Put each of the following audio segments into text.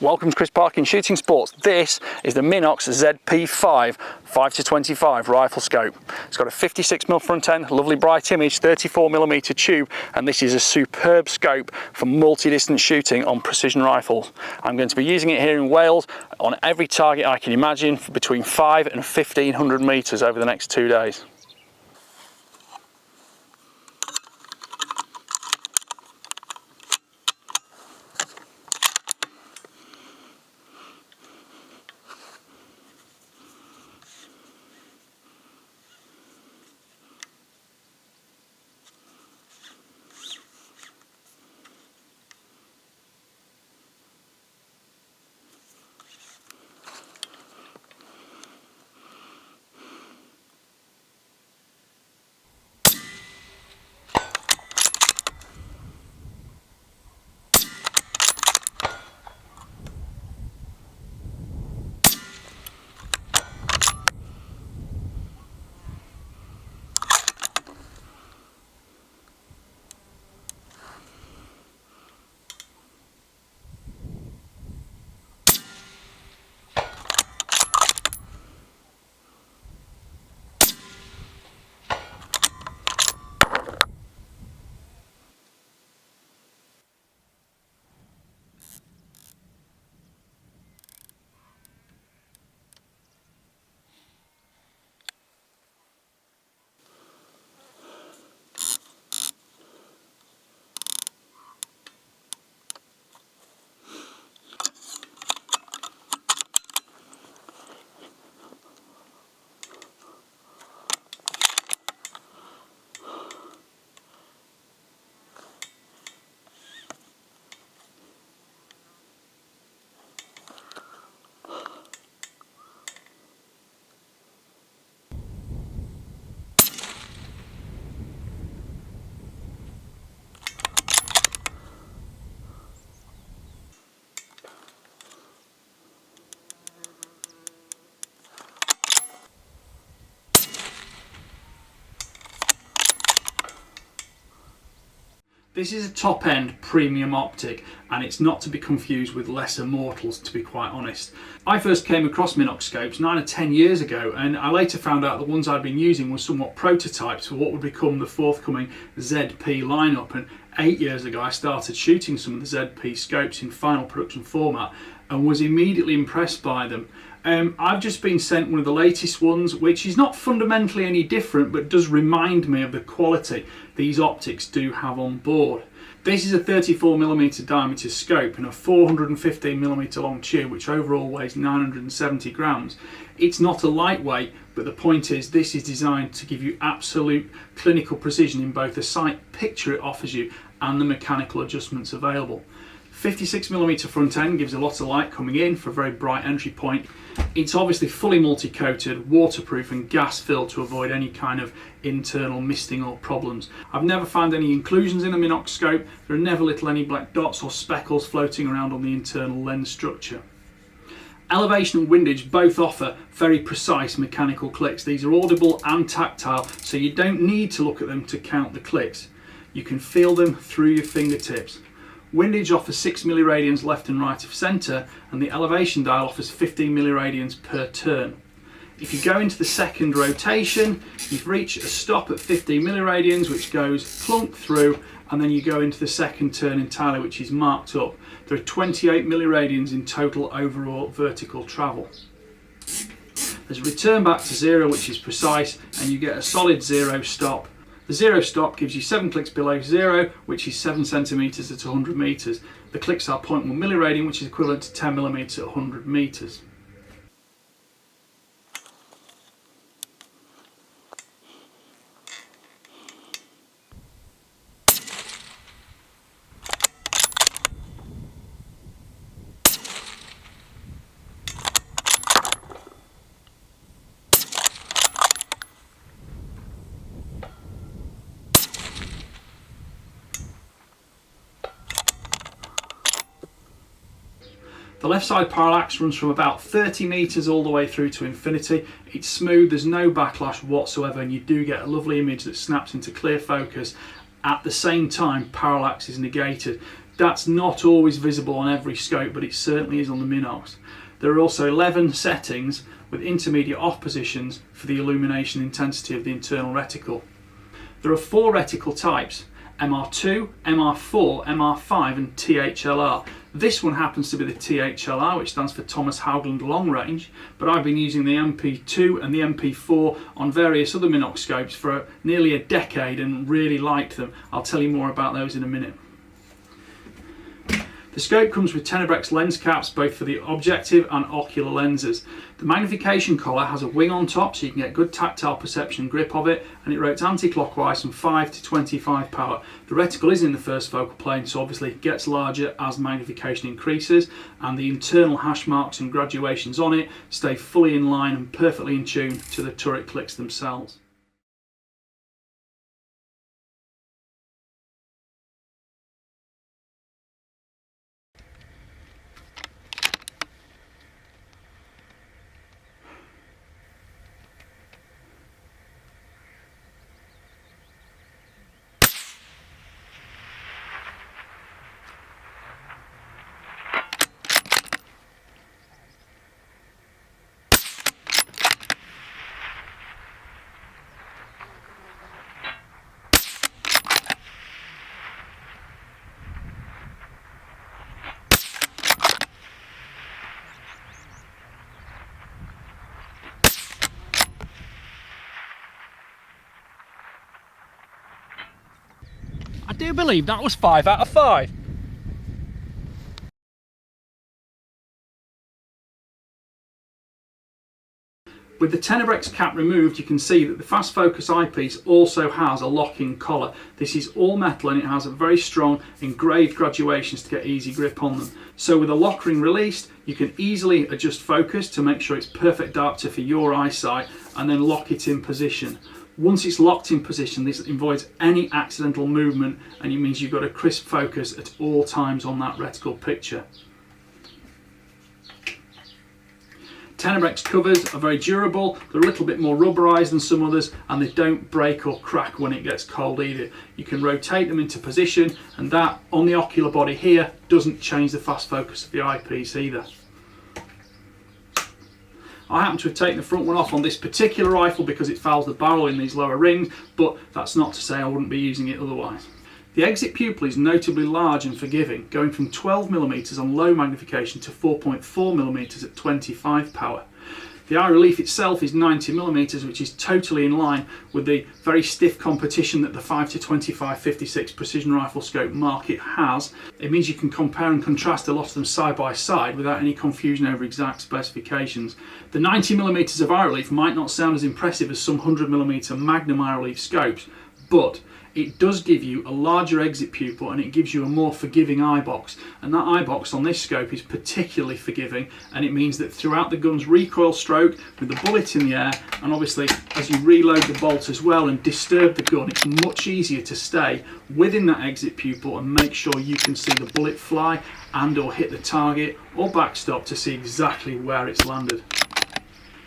Welcome to Chris Parkin Shooting Sports. This is the Minox ZP5 5-25 rifle scope. It's got a 56mm front end, lovely bright image, 34mm tube, and this is a superb scope for multi-distance shooting on precision rifles. I'm going to be using it here in Wales on every target I can imagine for between 5 and 1500 metres over the next 2 days. This is a top-end premium optic, and it's not to be confused with lesser mortals, to be quite honest. I first came across Minox scopes 9 or 10 years ago, and I later found out the ones I'd been using were somewhat prototypes for what would become the forthcoming ZP lineup, and 8 years ago I started shooting some of the ZP scopes in final production format and was immediately impressed by them. I've just been sent one of the latest ones, which is not fundamentally any different, but does remind me of the quality these optics do have on board. This is a 34mm diameter scope and a 415mm long tube, which overall weighs 970 grams. It's not a lightweight, but the point is this is designed to give you absolute clinical precision in both the sight picture it offers you and the mechanical adjustments available. 56mm front end gives a lot of light coming in for a very bright entry point. It's obviously fully multi-coated, waterproof and gas filled to avoid any kind of internal misting or problems. I've never found any inclusions in a Minox scope. There are never any black dots or speckles floating around on the internal lens structure. Elevation and windage both offer very precise mechanical clicks. These are audible and tactile, so you don't need to look at them to count the clicks. You can feel them through your fingertips. Windage offers 6 milliradians left and right of centre, and the elevation dial offers 15 milliradians per turn. If you go into the second rotation, you've reached a stop at 15 milliradians, which goes plunk through, and then you go into the second turn entirely, which is marked up. There are 28 milliradians in total overall vertical travel. There's a return back to zero, which is precise, and you get a solid zero stop. The zero stop gives you 7 clicks below zero, which is 7 centimetres at 100 metres. The clicks are 0.1 milliradian, which is equivalent to 10 millimetres at 100 metres. The left side parallax runs from about 30 meters all the way through to infinity. It's smooth, there's no backlash whatsoever, and you do get a lovely image that snaps into clear focus. At the same time, parallax is negated. That's not always visible on every scope, but it certainly is on the Minox. There are also 11 settings with intermediate off positions for the illumination intensity of the internal reticle. There are 4 reticle types: MR2, MR4, MR5 and THLR. This one happens to be the THLR, which stands for Thomas Haugland Long Range, but I've been using the MP2 and the MP4 on various other Minox scopes for nearly a decade and really liked them. I'll tell you more about those in a minute. The scope comes with Tenebrex lens caps both for the objective and ocular lenses. The magnification collar has a wing on top so you can get good tactile perception and grip of it, and it rotates anti-clockwise from 5 to 25 power. The reticle is in the first focal plane, so obviously it gets larger as magnification increases, and the internal hash marks and graduations on it stay fully in line and perfectly in tune to the turret clicks themselves. I do believe that was 5 out of 5. With the Tenebrex cap removed, you can see that the fast focus eyepiece also has a locking collar. This is all metal and it has a very strong engraved graduations to get easy grip on them. So with the lock ring released, you can easily adjust focus to make sure it's perfect adapter for your eyesight and then lock it in position. Once it's locked in position, this avoids any accidental movement and it means you've got a crisp focus at all times on that reticle picture. Tenebrex covers are very durable, they're a little bit more rubberized than some others, and they don't break or crack when it gets cold either. You can rotate them into position, and that on the ocular body here doesn't change the fast focus of the eyepiece either. I happen to have taken the front one off on this particular rifle because it fouls the barrel in these lower rings, but that's not to say I wouldn't be using it otherwise. The exit pupil is notably large and forgiving, going from 12mm on low magnification to 4.4mm at 25 power. The eye relief itself is 90mm, which is totally in line with the very stiff competition that the 5-25 56 precision rifle scope market has. It means you can compare and contrast a lot of them side by side without any confusion over exact specifications. The 90mm of eye relief might not sound as impressive as some 100mm Magnum eye relief scopes, but it does give you a larger exit pupil and it gives you a more forgiving eye box, and that eye box on this scope is particularly forgiving, and it means that throughout the gun's recoil stroke with the bullet in the air, and obviously as you reload the bolt as well and disturb the gun, it's much easier to stay within that exit pupil and make sure you can see the bullet fly and or hit the target or backstop to see exactly where it's landed.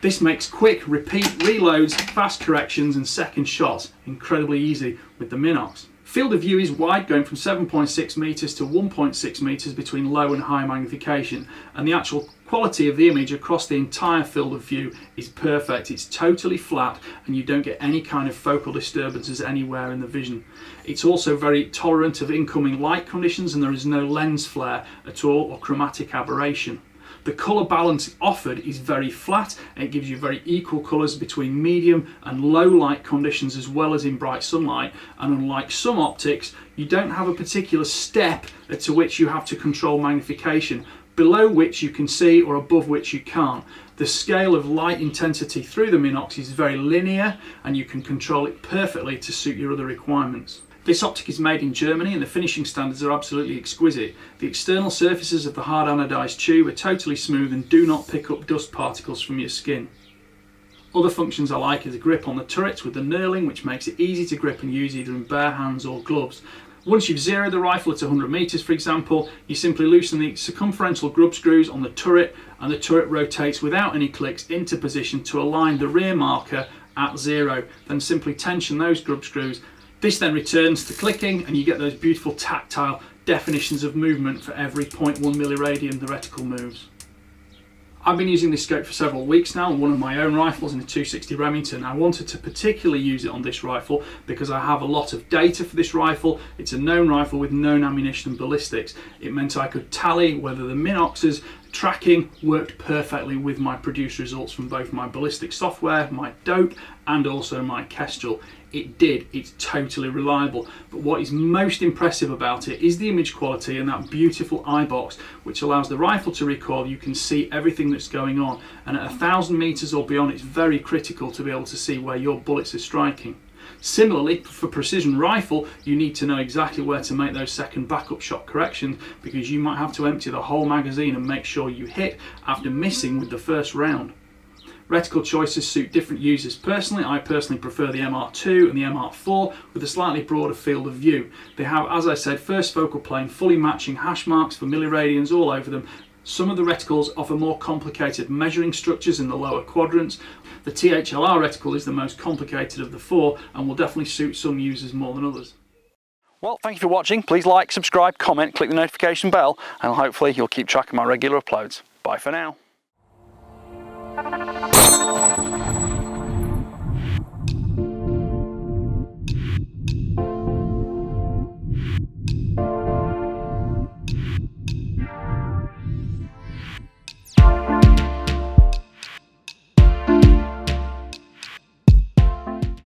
This makes quick, repeat reloads, fast corrections and second shots incredibly easy with the Minox. Field of view is wide, going from 7.6 meters to 1.6 meters between low and high magnification, and the actual quality of the image across the entire field of view is perfect. It's totally flat and you don't get any kind of focal disturbances anywhere in the vision. It's also very tolerant of incoming light conditions and there is no lens flare at all or chromatic aberration. The colour balance offered is very flat and it gives you very equal colours between medium and low light conditions as well as in bright sunlight, and unlike some optics you don't have a particular step to which you have to control magnification, below which you can see or above which you can't. The scale of light intensity through the Minox is very linear and you can control it perfectly to suit your other requirements. This optic is made in Germany and the finishing standards are absolutely exquisite. The external surfaces of the hard anodised tube are totally smooth and do not pick up dust particles from your skin. Other functions I like is the grip on the turrets with the knurling, which makes it easy to grip and use either in bare hands or gloves. Once you've zeroed the rifle at 100 meters, for example, you simply loosen the circumferential grub screws on the turret, and the turret rotates without any clicks into position to align the rear marker at 0. Then simply tension those grub screws. This then returns to clicking, and you get those beautiful tactile definitions of movement for every 0.1 milliradian the reticle moves. I've been using this scope for several weeks now on one of my own rifles in a 260 Remington. I wanted to particularly use it on this rifle because I have a lot of data for this rifle. It's a known rifle with known ammunition and ballistics. It meant I could tally whether the Minox's tracking worked perfectly with my produced results from both my ballistic software, my dope, and also my Kestrel. It did, it's totally reliable. But what is most impressive about it is the image quality and that beautiful eye box, which allows the rifle to recoil. You can see everything that's going on, and at 1,000 meters or beyond, it's very critical to be able to see where your bullets are striking. Similarly, for precision rifle, you need to know exactly where to make those second backup shot corrections, because you might have to empty the whole magazine and make sure you hit after missing with the first round. Reticle choices suit different users. I personally prefer the MR2 and the MR4 with a slightly broader field of view. They have, as I said, first focal plane, fully matching hash marks for milliradians all over them. Some of the reticles offer more complicated measuring structures in the lower quadrants. The THLR reticle is the most complicated of the four and will definitely suit some users more than others. Well, thank you for watching. Please like, subscribe, comment, click the notification bell, and hopefully you'll keep track of my regular uploads. Bye for now.